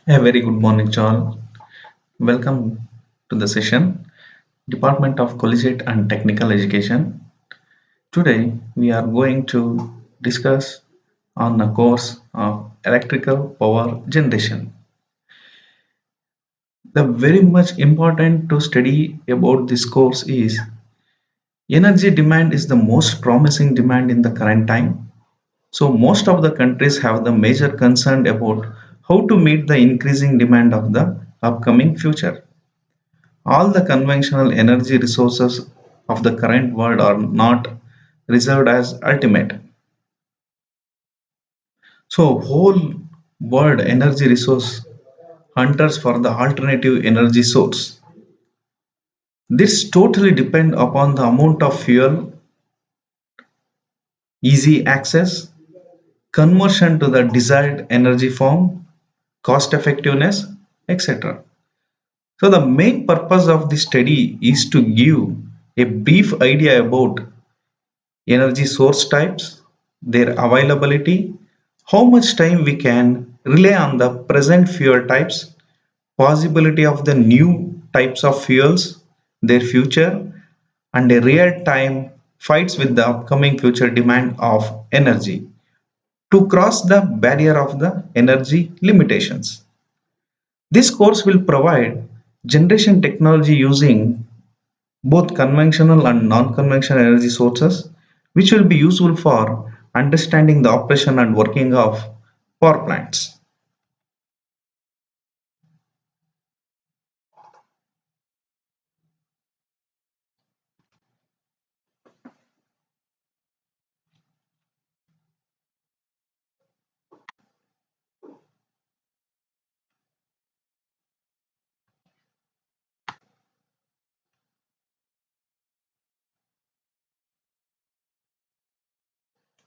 A very good morning, John. Welcome to the session, Department of Collegiate and Technical Education. Today, we are going to discuss on a course of electrical power generation. The very much important to study about this course is energy demand is the most promising demand in the current time. So most of the countries have the major concern about how to meet the increasing demand of the upcoming future. All the conventional energy resources of the current world are not reserved as ultimate. So whole world energy resource hunters for the alternative energy source. This totally depend upon the amount of fuel, easy access, conversion to the desired energy form, cost effectiveness, etc. So the main purpose of this study is to give a brief idea about energy source types, their availability, how much time we can rely on the present fuel types, possibility of the new types of fuels, their future, and a real-time fights with the upcoming future demand of energy to cross the barrier of the energy limitations. This course will provide generation technology using both conventional and non-conventional energy sources, which will be useful for understanding the operation and working of power plants.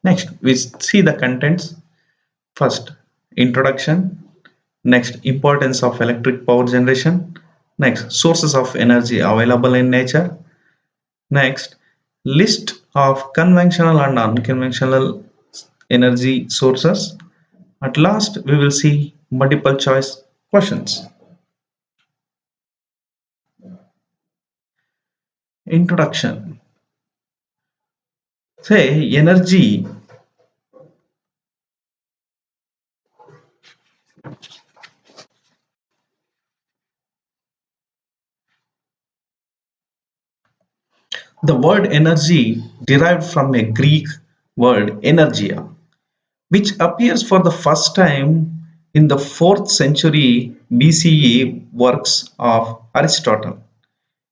Next, we see the contents. First, introduction. Next, importance of electric power generation. Next, sources of energy available in nature. Next, list of conventional and unconventional energy sources. At last, we will see multiple choice questions. Introduction. Say energy. The word energy derived from a Greek word energia, which appears for the first time in the 4th century BCE works of Aristotle.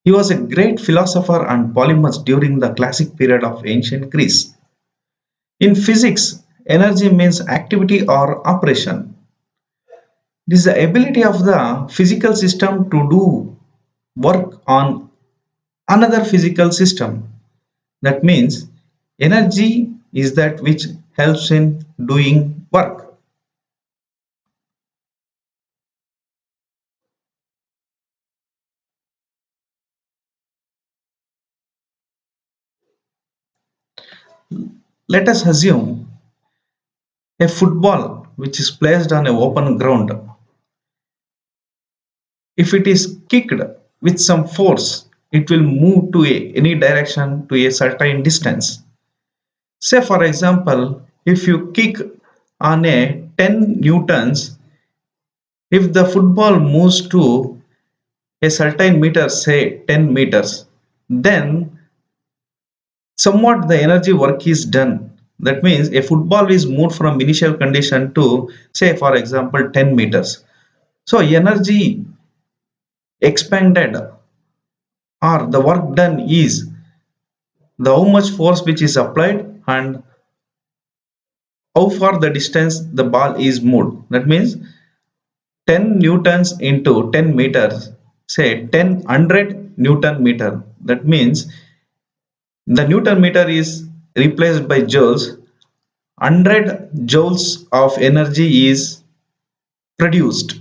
He was a great philosopher and polymath during the classic period of ancient Greece. In physics, energy means activity or operation. It is the ability of the physical system to do work on another physical system. That means energy is that which helps in doing work. Let us assume a football which is placed on an open ground. If it is kicked with some force, it will move to any direction to a certain distance. Say for example, if you kick on a 10 newtons, if the football moves to a certain meter, say 10 meters, then somewhat the energy work is done. That means a football is moved from initial condition to, say for example, 10 meters. So energy expended or the work done is the how much force which is applied and how far the distance the ball is moved. That means 10 newtons into 10 meters, say 100 newton meter. That means the newton meter is replaced by joules. 100 joules of energy is produced.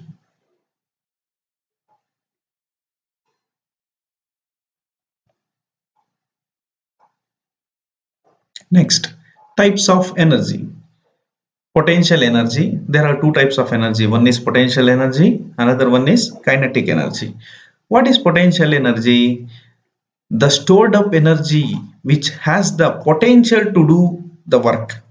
Next, types of energy. Potential energy. There are two types of energy. One is potential energy, another one is kinetic energy. What is potential energy? The stored up energy which has the potential to do the work.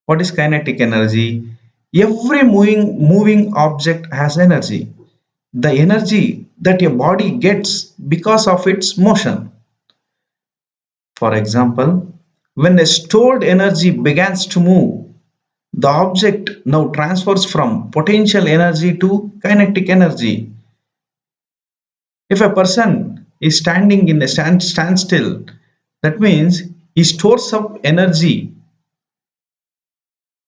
What is kinetic energy? Every moving object has energy. The energy that a body gets because of its motion. For example, when a stored energy begins to move, the object now transfers from potential energy to kinetic energy. If a person is standing in a standstill, that means he stores up energy.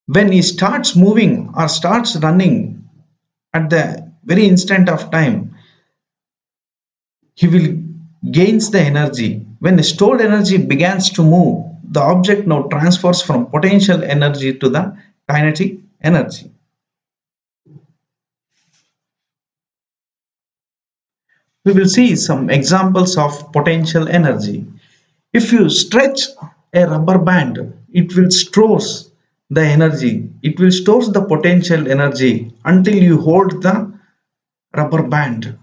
When he starts moving or starts running at the very instant of time, he will gains the energy. When stored energy begins to move, the object now transfers from potential energy to the kinetic energy. We will see some examples of potential energy. If you stretch a rubber band, it will stores the energy. It will stores the potential energy until you hold the rubber band.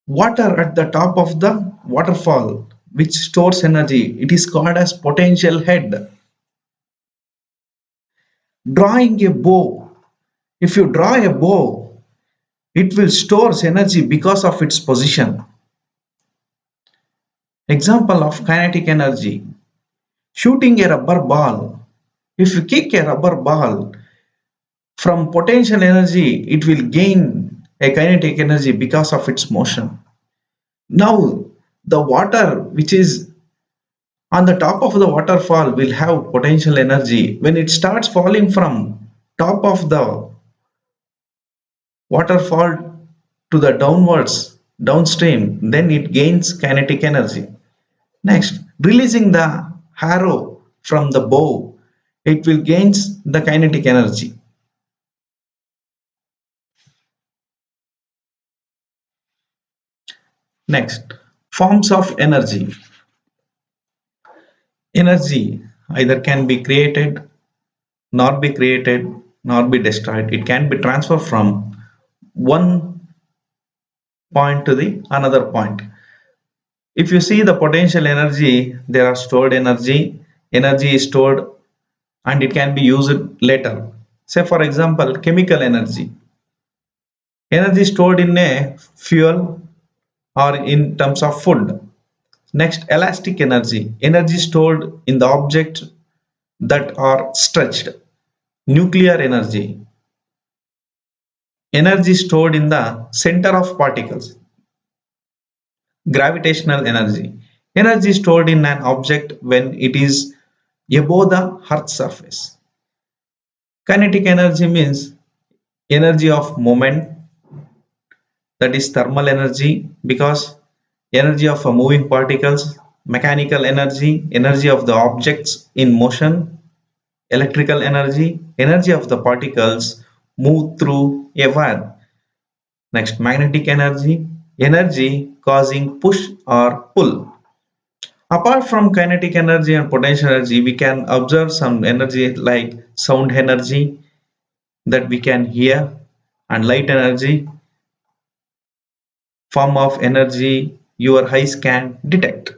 Water at the top of the waterfall, which stores energy, it is called as potential head. Drawing a bow, if you draw a bow, it will stores energy because of its position. Example of kinetic energy. Shooting a rubber ball. If you kick a rubber ball, from potential energy, it will gain a kinetic energy because of its motion. Now, the water which is on the top of the waterfall will have potential energy. When it starts falling from top of the waterfall to the downwards, downstream, then it gains kinetic energy. Next, releasing the arrow from the bow, it will gains the kinetic energy. Next, forms of energy. Energy either can be created, nor be created, nor be destroyed. It can be transferred from one point to the another point. If you see the potential energy, there are stored energy. Energy is stored and it can be used later. Say for example, chemical energy. Energy stored in a fuel or in terms of food. Next, elastic energy. Energy stored in the object that are stretched. Nuclear energy. Energy stored in the center of particles. Gravitational energy. Energy stored in an object when it is above the Earth's surface. Kinetic energy means energy of movement, that is thermal energy, because energy of moving particles. Mechanical energy, energy of the objects in motion. Electrical energy, energy of the particles move through a wire. Next, magnetic energy, energy causing push or pull. Apart from kinetic energy and potential energy, we can observe some energy like sound energy that we can hear, and light energy, form of energy your eyes can detect.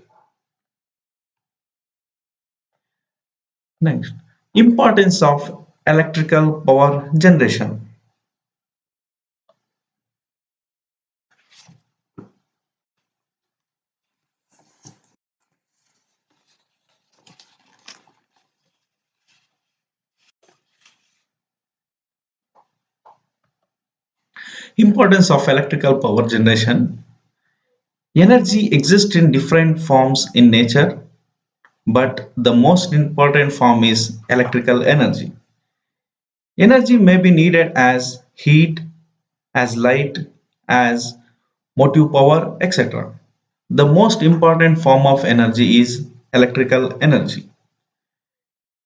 Next, importance of electrical power generation. Importance of electrical power generation. Energy exists in different forms in nature, but the most important form is electrical energy. Energy may be needed as heat, as light, as motive power, etc. The most important form of energy is electrical energy.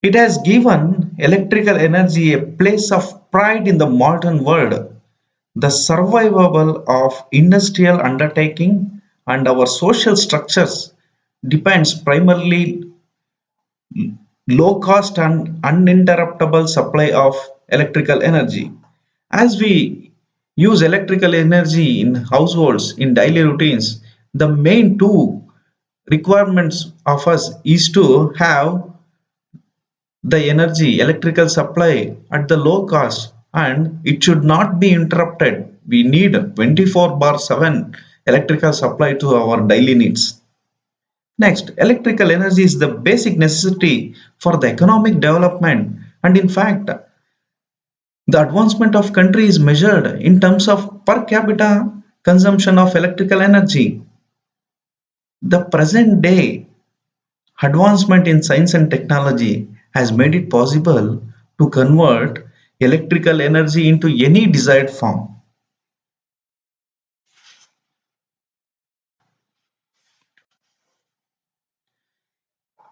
It has given electrical energy a place of pride in the modern world. The survival of industrial undertaking and our social structures depends primarily low cost and uninterruptible supply of electrical energy. As we use electrical energy in households in daily routines, the main two requirements of us is to have the energy electrical supply at the low cost, and it should not be interrupted. We need 24 bar 7 electrical supply to our daily needs. Next, electrical energy is the basic necessity for the economic development, and in fact, the advancement of country is measured in terms of per capita consumption of electrical energy. The present day advancement in science and technology has made it possible to convert electrical energy into any desired form.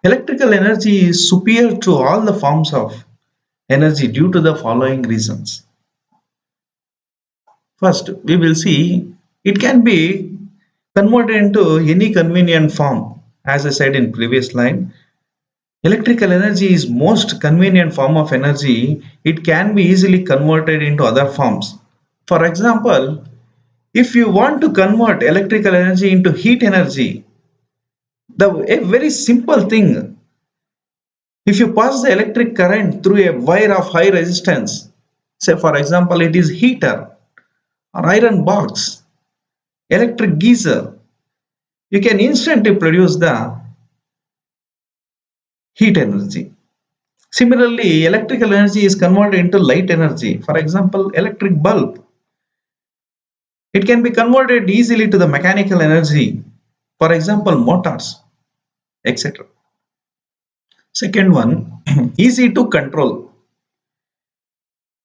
Electrical energy is superior to all the forms of energy due to the following reasons. First, we will see it can be converted into any convenient form. As I said in previous line, electrical energy is most convenient form of energy. It can be easily converted into other forms. For example, if you want to convert electrical energy into heat energy, a very simple thing, if you pass the electric current through a wire of high resistance, say for example it is heater or iron box, electric geyser, you can instantly produce the heat energy. Similarly, electrical energy is converted into light energy. For example, electric bulb. It can be converted easily to the mechanical energy. For example, motors, etc. Second one, easy to control.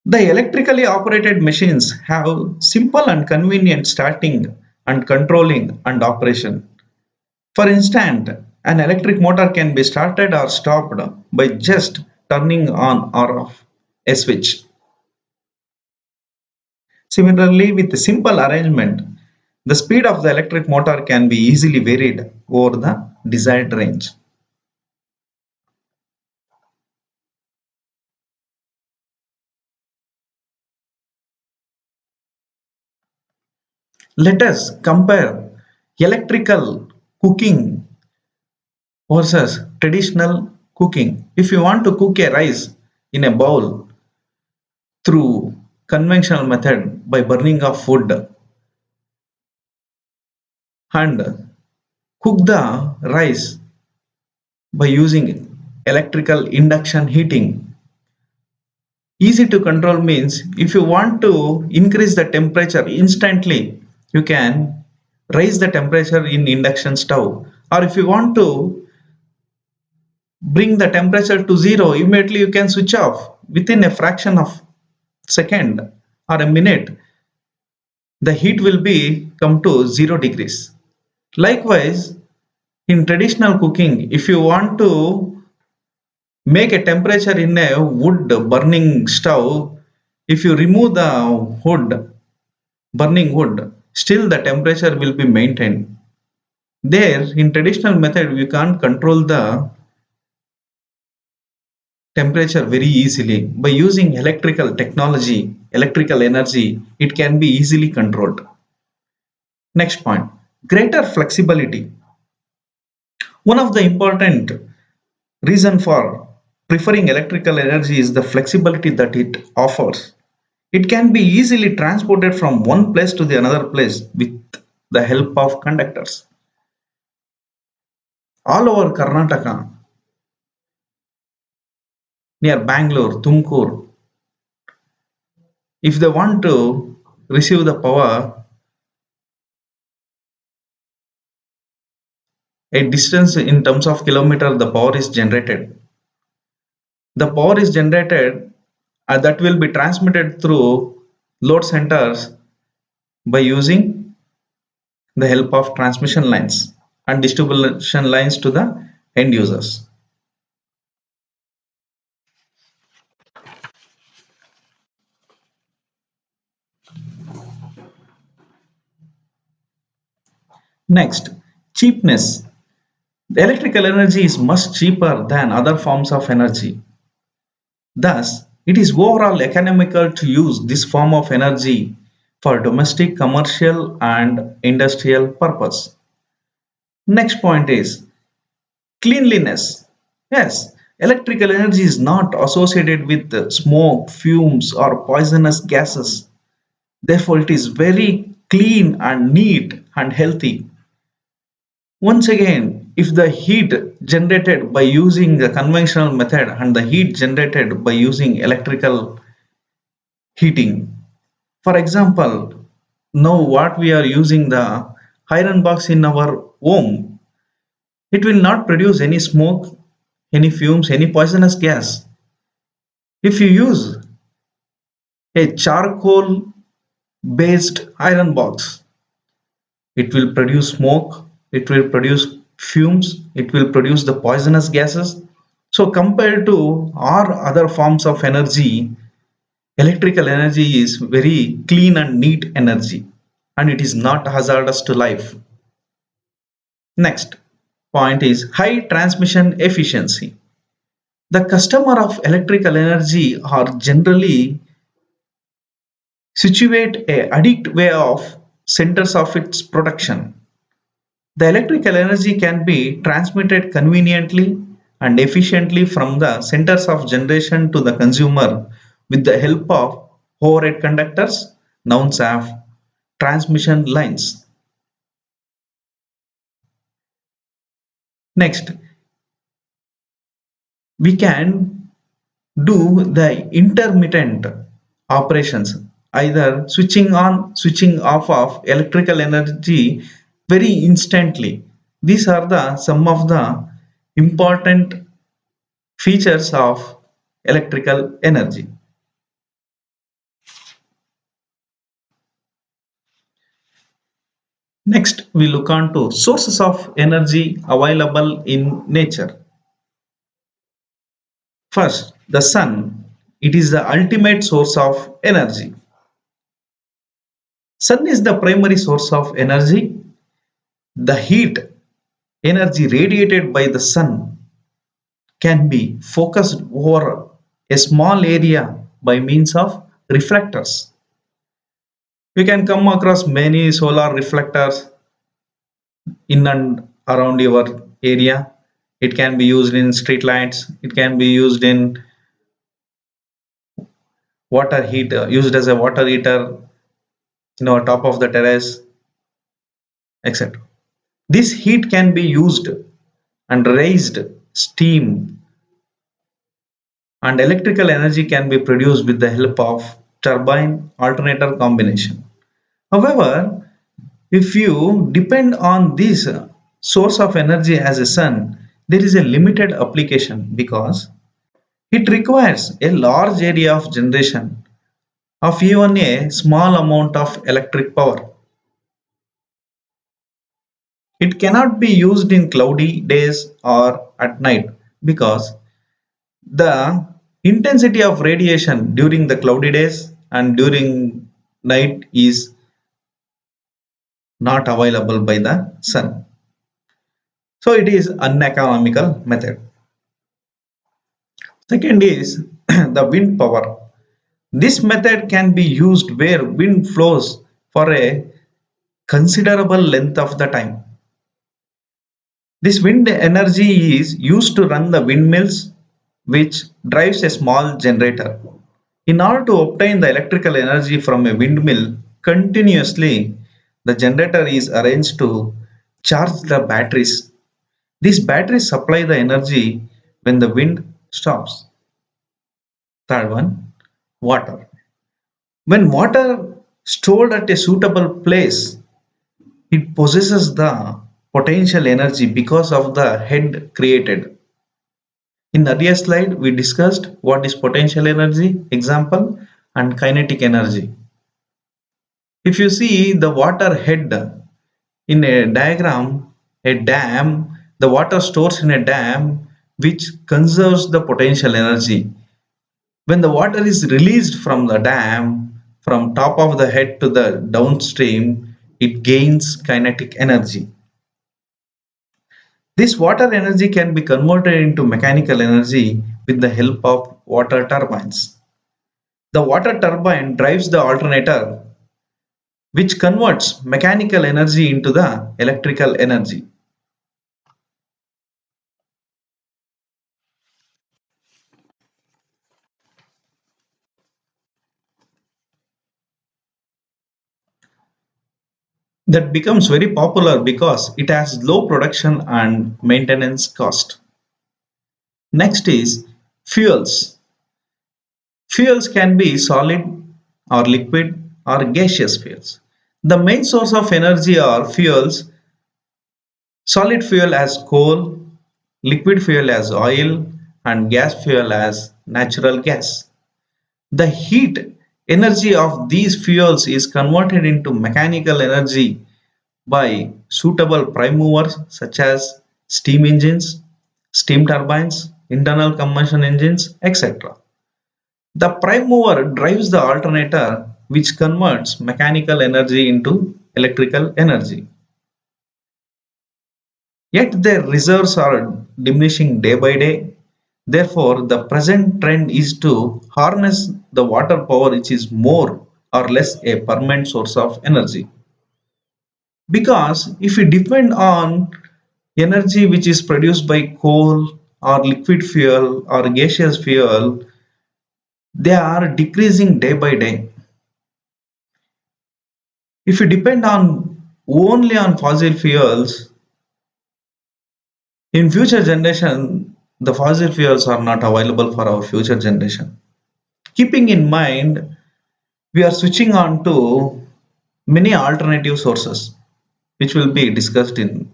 The electrically operated machines have simple and convenient starting and controlling and operation. For instance, an electric motor can be started or stopped by just turning on or off a switch. Similarly, with a simple arrangement, the speed of the electric motor can be easily varied over the desired range. Let us compare electrical cooking versus traditional cooking. If you want to cook a rice in a bowl through conventional method by burning of wood and cook the rice by using electrical induction heating. Easy to control means if you want to increase the temperature instantly, you can raise the temperature in induction stove. Or if you want to bring the temperature to zero, immediately you can switch off within a fraction of second or a minute. The heat will be come to 0 degrees. Likewise, in traditional cooking, if you want to make a temperature in a wood burning stove, if you remove the wood, burning wood, still the temperature will be maintained. There, in traditional method, we can't control the temperature very easily. By using electrical technology, electrical energy, it can be easily controlled. Next point, greater flexibility. One of the important reason for preferring electrical energy is the flexibility that it offers. It can be easily transported from one place to the another place with the help of conductors. All over Karnataka, near Bangalore, Tumkur, if they want to receive the power, a distance in terms of kilometer, the power is generated. The power is generated that will be transmitted through load centers by using the help of transmission lines and distribution lines to the end users. Next, cheapness. The electrical energy is much cheaper than other forms of energy. Thus, it is overall economical to use this form of energy for domestic, commercial, and industrial purpose. Next point is cleanliness. Yes, electrical energy is not associated with smoke, fumes, or poisonous gases. Therefore, it is very clean and neat and healthy. Once again, if the heat generated by using the conventional method and the heat generated by using electrical heating, for example, now what we are using the iron box in our home, it will not produce any smoke, any fumes, any poisonous gas. If you use a charcoal based iron box, it will produce smoke, it will produce fumes, it will produce the poisonous gases. So compared to our other forms of energy, electrical energy is very clean and neat energy, and it is not hazardous to life. Next point is high transmission efficiency. The customer of electrical energy are generally situate a addict way of centers of its production. The electrical energy can be transmitted conveniently and efficiently from the centers of generation to the consumer with the help of overhead conductors, known as transmission lines. Next, we can do the intermittent operations, either switching on, switching off of electrical energy very instantly. These are the some of the important features of electrical energy. Next, we look on to sources of energy available in nature. First, the sun. It is the ultimate source of energy. Sun is the primary source of energy. The heat energy radiated by the sun can be focused over a small area by means of reflectors. You can come across many solar reflectors in and around your area. It can be used in street lights, it can be used in water heater, used as a water heater, top of the terrace, etc. This heat can be used and raised steam, and electrical energy can be produced with the help of turbine alternator combination. However, if you depend on this source of energy as a sun, there is a limited application because it requires a large area of generation of even a small amount of electric power. It cannot be used in cloudy days or at night because the intensity of radiation during the cloudy days and during night is not available by the sun. So it is uneconomical method. Second is the wind power. This method can be used where wind flows for a considerable length of the time. This wind energy is used to run the windmills, which drives a small generator. In order to obtain the electrical energy from a windmill continuously, the generator is arranged to charge the batteries. These batteries supply the energy when the wind stops. Third one, water. When water stored at a suitable place, it possesses the potential energy because of the head created. In the earlier slide, we discussed what is potential energy, example, and kinetic energy. If you see the water head in a diagram, a dam, the water stores in a dam which conserves the potential energy. When the water is released from the dam, from top of the head to the downstream, it gains kinetic energy. This water energy can be converted into mechanical energy with the help of water turbines. The water turbine drives the alternator, which converts mechanical energy into the electrical energy. That becomes very popular because it has low production and maintenance cost. Next is fuels. Fuels can be solid or liquid or gaseous fuels. The main source of energy are fuels: solid fuel as coal, liquid fuel as oil, and gas fuel as natural gas. The heat energy of these fuels is converted into mechanical energy by suitable prime movers such as steam engines, steam turbines, internal combustion engines, etc. The prime mover drives the alternator, which converts mechanical energy into electrical energy. Yet their reserves are diminishing day by day. Therefore, the present trend is to harness the water power, which is more or less a permanent source of energy. Because if we depend on energy which is produced by coal or liquid fuel or gaseous fuel, they are decreasing day by day. If we depend on only on fossil fuels, in future generation, the fossil fuels are not available for our future generation. Keeping in mind, we are switching on to many alternative sources, which will be discussed in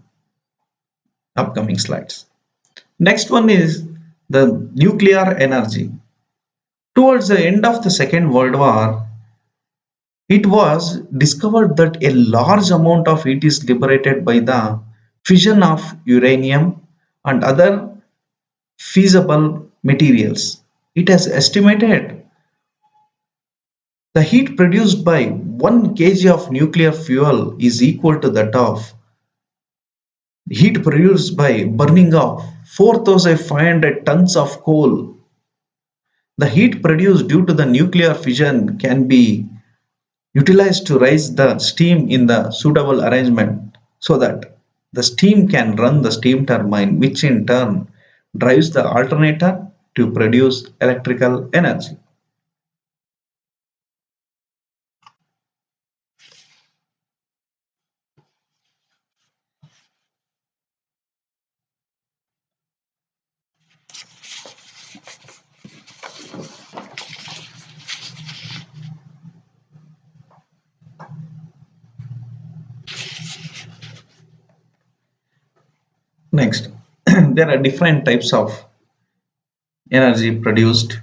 upcoming slides. Next one is the nuclear energy. Towards the end of the Second World War, it was discovered that a large amount of it is liberated by the fission of uranium and other feasible materials. It has estimated the heat produced by 1 kg of nuclear fuel is equal to that of heat produced by burning of 4,500 tons of coal. The heat produced due to the nuclear fission can be utilized to raise the steam in the suitable arrangement so that the steam can run the steam turbine, which in turn drives the alternator to produce electrical energy. Next, there are different types of energy produced.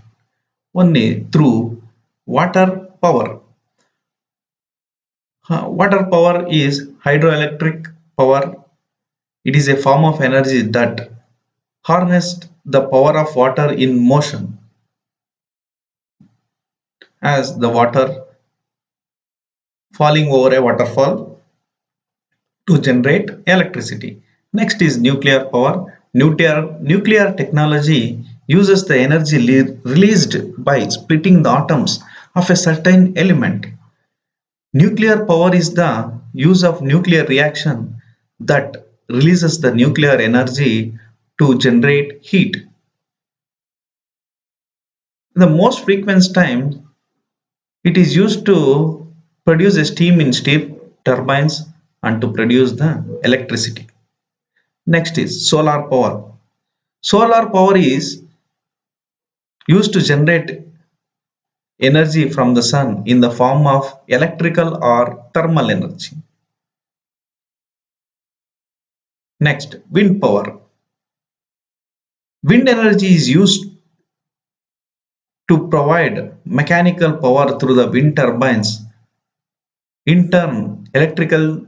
One is through water power. Water power is hydroelectric power. It is a form of energy that harnessed the power of water in motion as the water falling over a waterfall to generate electricity. Next is nuclear power. Nuclear technology uses the energy released by splitting the atoms of a certain element. Nuclear power is the use of nuclear reaction that releases the nuclear energy to generate heat. The most frequent time it is used to produce a steam in steam turbines and to produce the electricity. Next is solar power. Solar power is used to generate energy from the sun in the form of electrical or thermal energy. Next, wind power. Wind energy is used to provide mechanical power through the wind turbines. In turn, electrical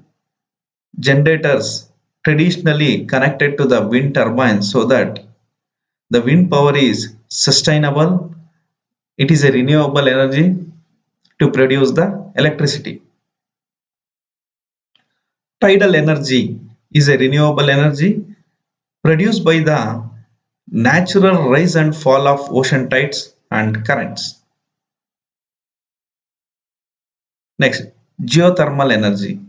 generators traditionally connected to the wind turbines so that the wind power is sustainable. It is a renewable energy to produce the electricity. Tidal energy is a renewable energy produced by the natural rise and fall of ocean tides and currents. Next, geothermal energy.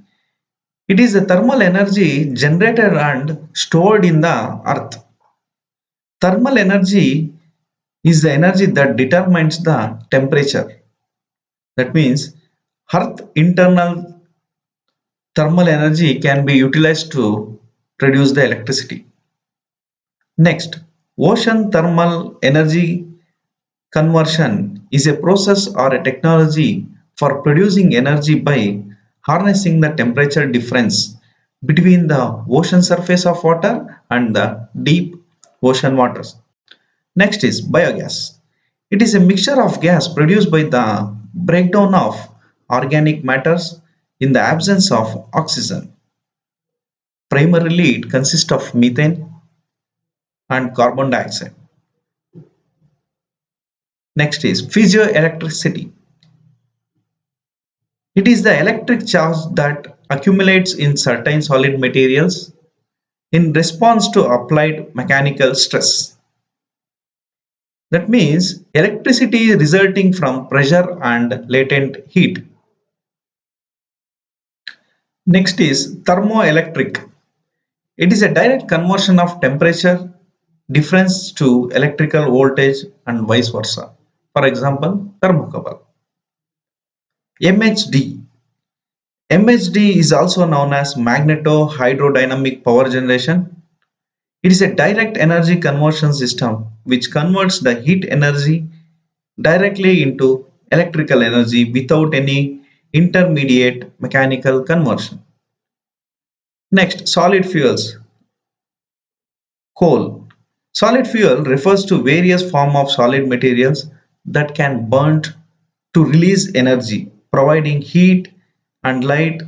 It is the thermal energy generated and stored in the earth. Thermal energy is the energy that determines the temperature. That means earth internal thermal energy can be utilized to produce the electricity. Next, ocean thermal energy conversion is a process or a technology for producing energy by harnessing the temperature difference between the ocean surface of water and the deep ocean waters. Next is biogas. It is a mixture of gas produced by the breakdown of organic matters in the absence of oxygen. Primarily, it consists of methane and carbon dioxide. Next is physioelectricity. It is the electric charge that accumulates in certain solid materials in response to applied mechanical stress. That means electricity resulting from pressure and latent heat. Next is thermoelectric. It is a direct conversion of temperature difference to electrical voltage and vice versa. For example, thermocouple. MHD. MHD is also known as magneto-hydrodynamic power generation. It is a direct energy conversion system which converts the heat energy directly into electrical energy without any intermediate mechanical conversion. Next, solid fuels. Coal. Solid fuel refers to various forms of solid materials that can burn to release energy, providing heat and light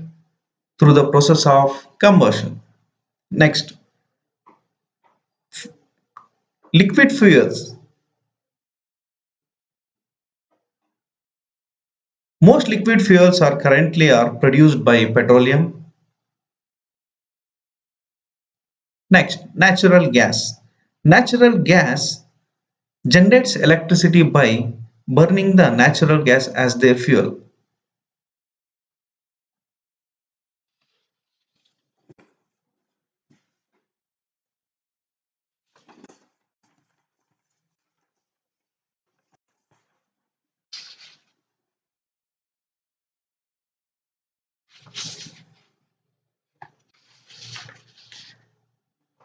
through the process of combustion. Next, liquid fuels. Most liquid fuels are currently are produced by petroleum. Next, natural gas. Natural gas generates electricity by burning the natural gas as their fuel.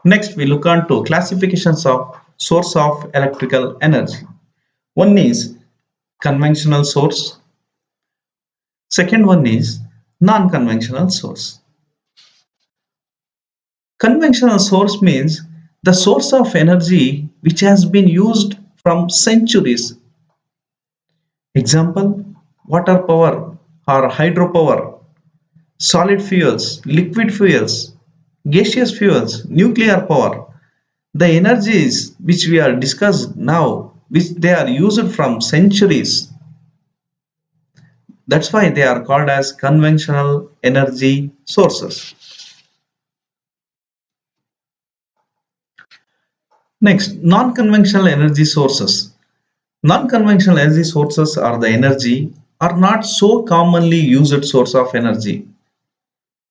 Next, we look on to classifications of source of electrical energy. One is conventional source. Second one is non-conventional source. Conventional source means the source of energy which has been used from centuries. Example, water power or hydropower, solid fuels, liquid fuels, gaseous fuels, nuclear power. The energies which we are discussed now, which they are used from centuries, that's why they are called as conventional energy sources. Next, non-conventional energy sources. Non-conventional energy sources are the energy are not so commonly used source of energy.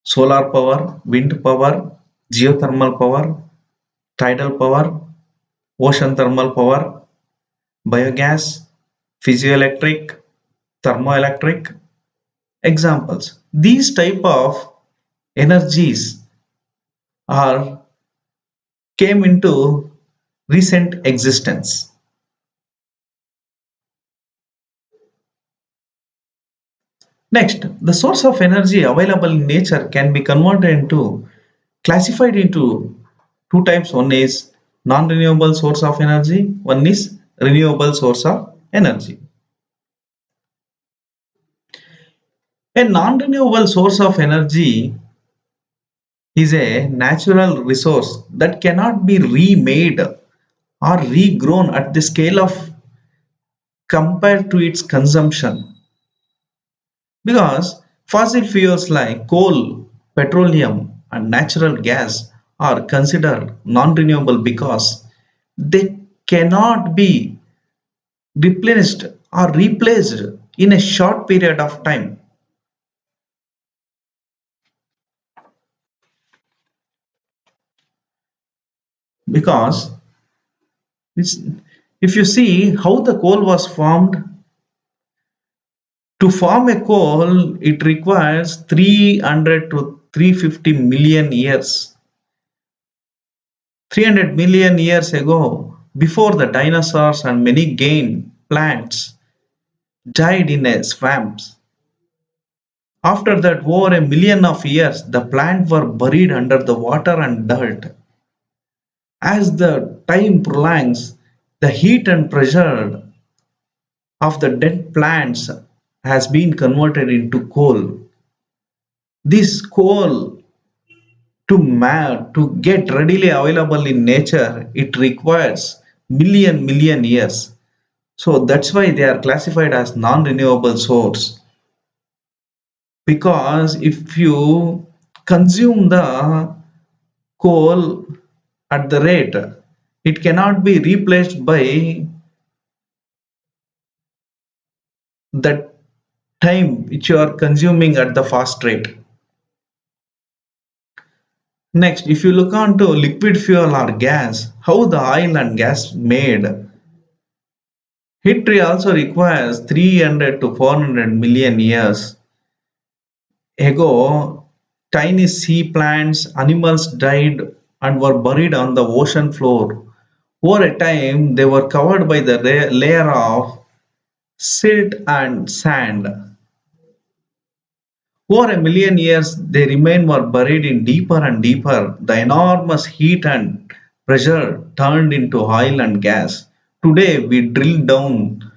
Solar power, wind power, geothermal power, tidal power, ocean thermal power, biogas, physioelectric, thermoelectric. Examples. These type of energies are came into recent existence. Next, the source of energy available in nature can be converted into classified into two types. One is non-renewable source of energy, one is renewable source of energy. A non-renewable source of energy is a natural resource that cannot be remade or regrown at the scale of compared to its consumption, because fossil fuels like coal, petroleum and natural gas are considered non-renewable because they cannot be replenished or replaced in a short period of time. Because if you see how the coal was formed, to form a coal, it requires 300 to 350 million years. 300 million years ago, before the dinosaurs and many gained plants died in a swamps. After that, over a million of years, the plants were buried under the water and dirt. As the time prolongs, the heat and pressure of the dead plants has been converted into coal. This coal to get readily available in nature, it requires million years. So that's why they are classified as non-renewable source. Because if you consume the coal at the rate, it cannot be replaced by the time which you are consuming at the fast rate. Next, if you look on to liquid fuel or gas, how the oil and gas made, it also requires 300 to 400 million years ago. Tiny sea plants, animals died and were buried on the ocean floor. Over a time, they were covered by the layer of silt and sand. Over a million years, they remain were buried in deeper and deeper. The enormous heat and pressure turned into oil and gas. Today, we drill down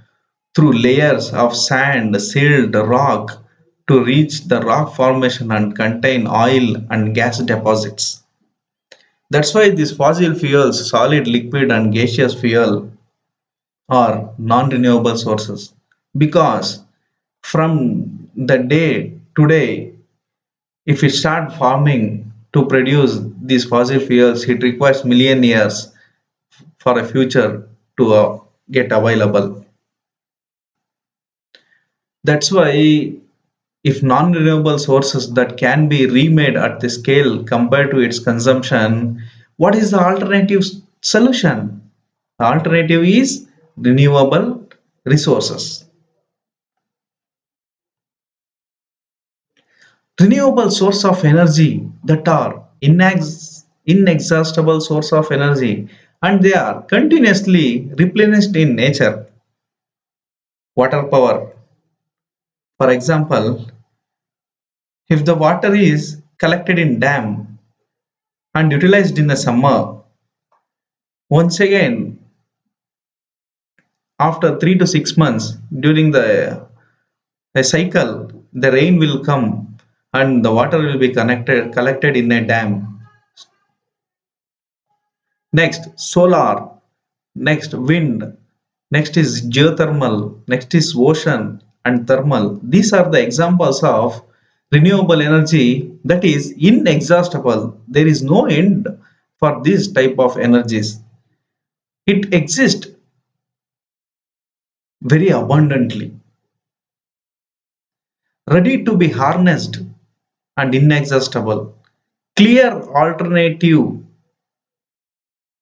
through layers of sand, silt, rock to reach the rock formation and contain oil and gas deposits. That's why these fossil fuels, solid, liquid, and gaseous fuel, are non-renewable sources. Because from the day today, if we start farming to produce these fossil fuels, it requires million years for a future to get available. That's why if non-renewable sources that can be remade at the scale compared to its consumption, what is the alternative solution? The alternative is renewable resources. Renewable source of energy that are inexhaustible source of energy, and they are continuously replenished in nature. Water power, for example, if the water is collected in dam and utilized in the summer, once again after 3 to 6 months during the a cycle, the rain will come and the water will be collected in a dam. Next, solar. Next, wind. Next is geothermal. Next is ocean and thermal. These are the examples of renewable energy that is inexhaustible. There is no end for this type of energies. It exists very abundantly, ready to be harnessed and inexhaustible. Clear alternative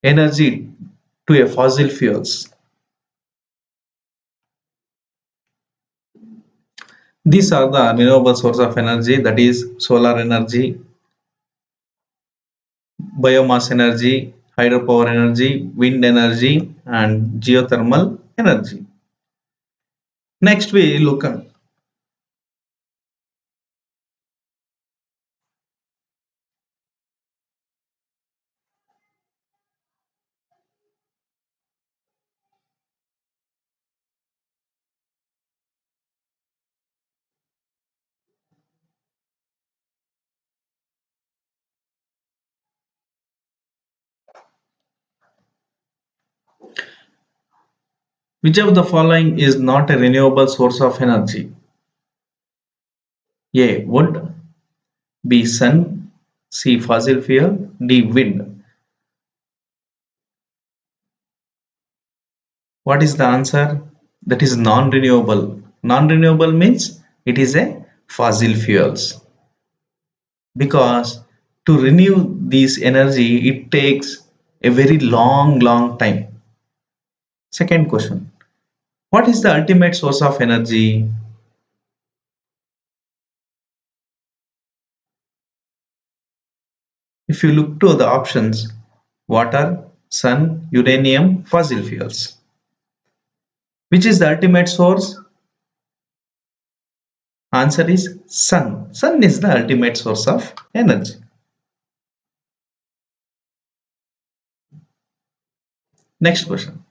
energy to a fossil fuels. These are the renewable source of energy, that is solar energy, biomass energy, hydropower energy, wind energy, and geothermal energy. Next, we look at which of the following is not a renewable source of energy. A. Wood. B. Sun. C. Fossil fuel. D. Wind. What is the answer? That is non-renewable. Non-renewable means it is a fossil fuels. Because to renew this energy, it takes a very long time. Second question. What is the ultimate source of energy? If you look to the options, water, sun, uranium, fossil fuels. Which is the ultimate source? Answer is sun. Sun is the ultimate source of energy. Next question.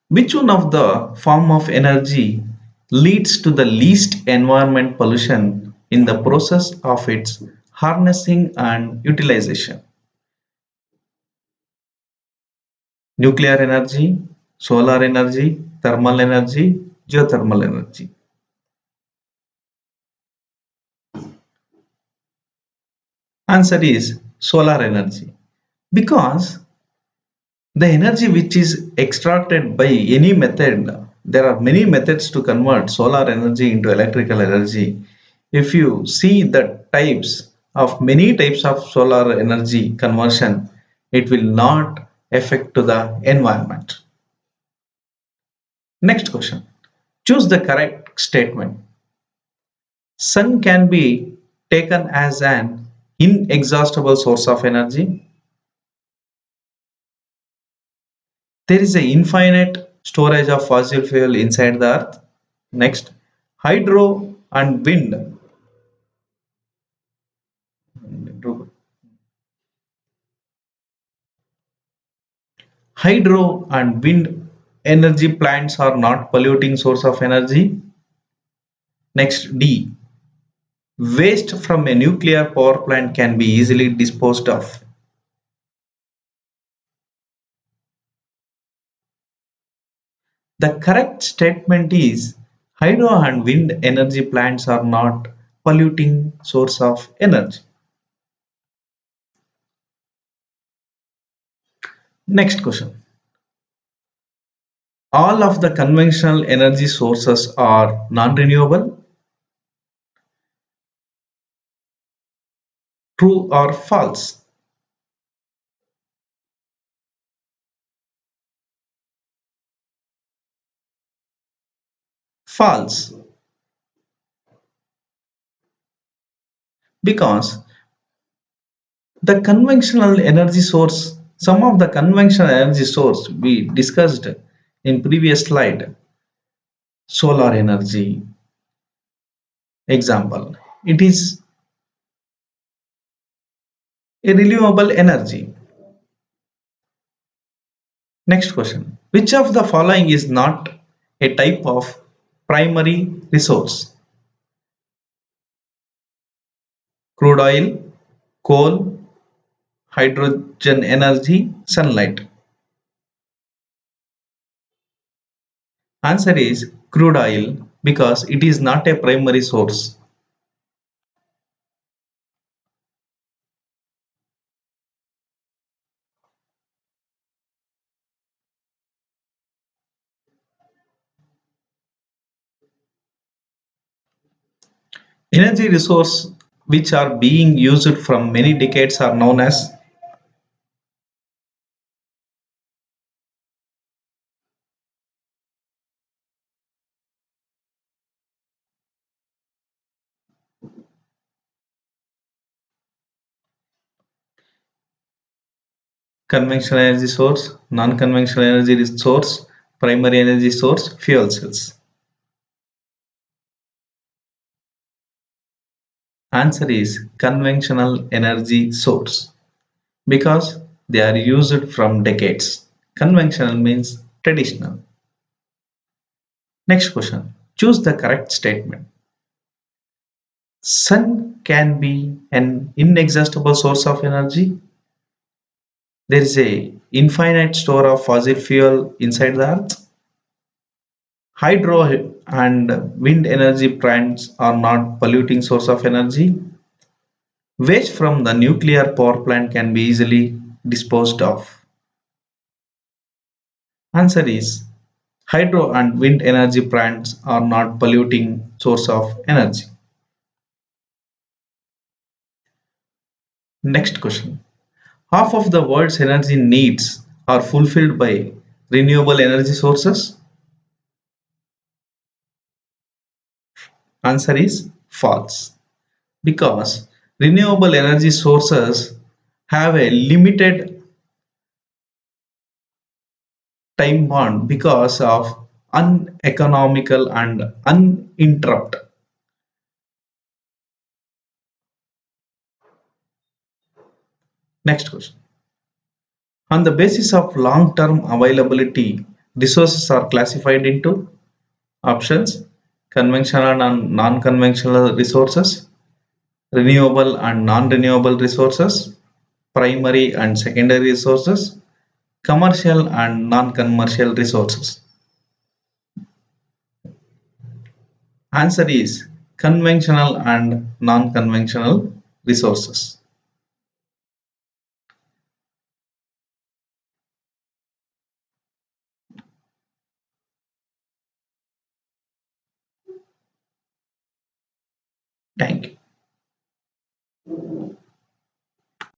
Which one of the form of energy leads to the least environment pollution in the process of its harnessing and utilization? Nuclear energy, solar energy, thermal energy, geothermal energy. Answer is solar energy. Because the energy which is extracted by any method, there are many methods to convert solar energy into electrical energy. If you see the types of many types of solar energy conversion, it will not affect to the environment. Next question. Choose the correct statement. Sun can be taken as an inexhaustible source of energy. There is an infinite storage of fossil fuel inside the earth. Next, hydro and wind. Hydro and wind energy plants are not polluting source of energy. Next, D. Waste from a nuclear power plant can be easily disposed of. The correct statement is hydro and wind energy plants are not polluting source of energy. Next question. All of the conventional energy sources are non-renewable. True or false? False. Because the conventional energy source, some of the conventional energy source we discussed in previous slide, solar energy, example, it is a renewable energy. Next question. Which of the following is not a type of primary resource? Crude oil, coal, hydrogen energy, sunlight. Answer is crude oil because it is not a primary source. Energy resources which are being used from many decades are known as conventional energy source, non-conventional energy source, primary energy source, fuel cells. Answer is conventional energy source because they are used from decades. Conventional means traditional. Next question. Choose the correct statement. Sun can be an inexhaustible source of energy. There is a infinite store of fossil fuel inside the earth. Hydro and wind energy plants are not polluting source of energy. Waste from the nuclear power plant can be easily disposed of. Answer is hydro and wind energy plants are not polluting source of energy. Next question. Half of the world's energy needs are fulfilled by renewable energy sources. Answer is false. Because renewable energy sources have a limited time bound because of uneconomical and uninterrupted. Next question. On the basis of long-term availability, resources are classified into options: conventional and non-conventional resources, renewable and non-renewable resources, primary and secondary resources, commercial and non-commercial resources. Answer is conventional and non-conventional resources. Thank you.